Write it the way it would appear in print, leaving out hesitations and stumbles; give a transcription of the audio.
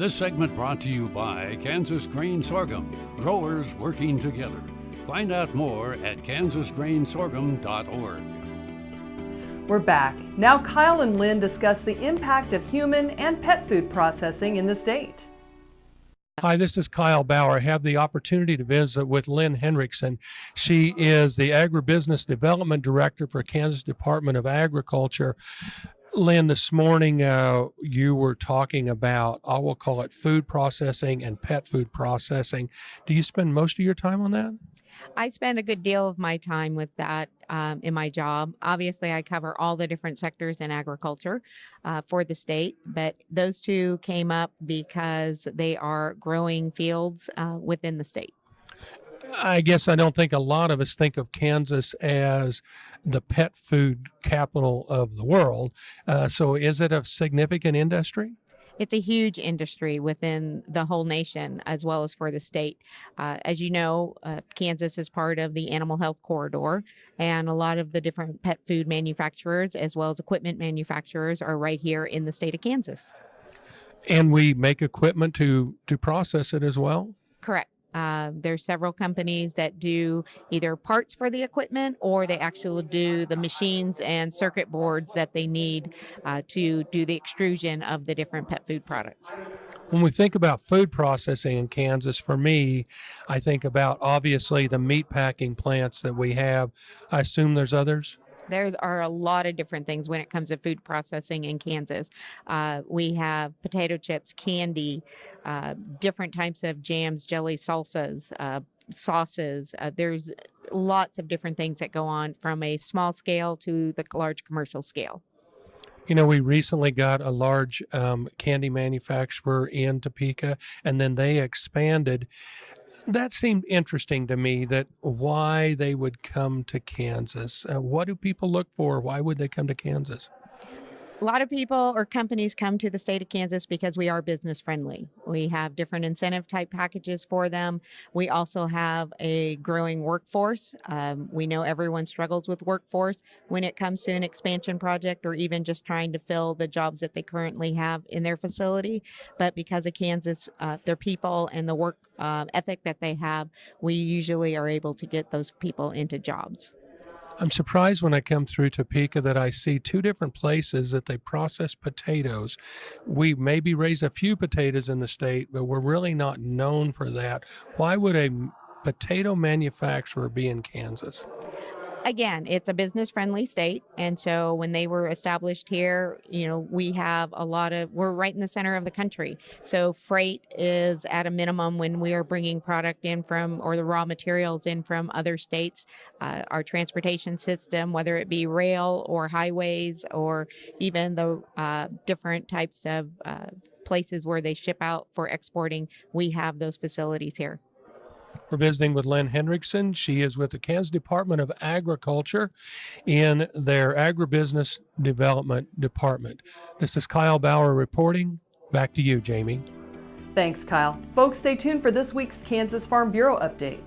This segment brought to you by Kansas Grain Sorghum, growers working together. Find out more at kansasgrainsorghum.org. We're back. Now Kyle and Lynne discuss the impact of human and pet food processing in the state. Hi, this is Kyle Bauer. I have the opportunity to visit with Lynne Hinrichsen. She is the Agribusiness Development Director for Kansas Department of Agriculture. Lynne, this morning you were talking about, I will call it food processing and pet food processing. Do you spend most of your time on that? I spend a good deal of my time with that in my job. Obviously, I cover all the different sectors in agriculture for the state, but those two came up because they are growing fields within the state. I guess I don't think a lot of us think of Kansas as the pet food capital of the world. So is it a significant industry? It's a huge industry within the whole nation as well as for the state. As you know, Kansas is part of the animal health corridor, and a lot of the different pet food manufacturers as well as equipment manufacturers are right here in the state of Kansas. And we make equipment to process it as well? Correct. There's several companies that do either parts for the equipment or they actually do the machines and circuit boards that they need to do the extrusion of the different pet food products. When we think about food processing in Kansas, for me, I think about obviously the meat packing plants that we have. I assume there's others? There are a lot of different things when it comes to food processing in Kansas. We have potato chips, candy, different types of jams, jellies, salsas, sauces. There's lots of different things that go on from a small scale to the large commercial scale. You know, we recently got a large candy manufacturer in Topeka, and then they expanded. That seemed interesting to me, that why they would come to Kansas. What do people look for? Why would they come to Kansas? A lot of people or companies come to the state of Kansas because we are business friendly. We have different incentive type packages for them. We also have a growing workforce. We know everyone struggles with workforce when it comes to an expansion project or even just trying to fill the jobs that they currently have in their facility. But because of Kansas, their people and the work ethic that they have, we usually are able to get those people into jobs. I'm surprised when I come through Topeka that I see two different places that they process potatoes. We maybe raise a few potatoes in the state, but we're really not known for that. Why would a potato manufacturer be in Kansas? Again, it's a business-friendly state, and so when they were established here, you know, we're right in the center of the country. So freight is at a minimum when we are bringing product in from, or the raw materials in from other states. Our transportation system, whether it be rail or highways or even the different types of places where they ship out for exporting, we have those facilities here. We're visiting with Lynne Hinrichsen. She is with the Kansas Department of Agriculture in their Agribusiness Development Department. This is Kyle Bauer reporting. Back to you, Jamie. Thanks, Kyle. Folks, stay tuned for this week's Kansas Farm Bureau update.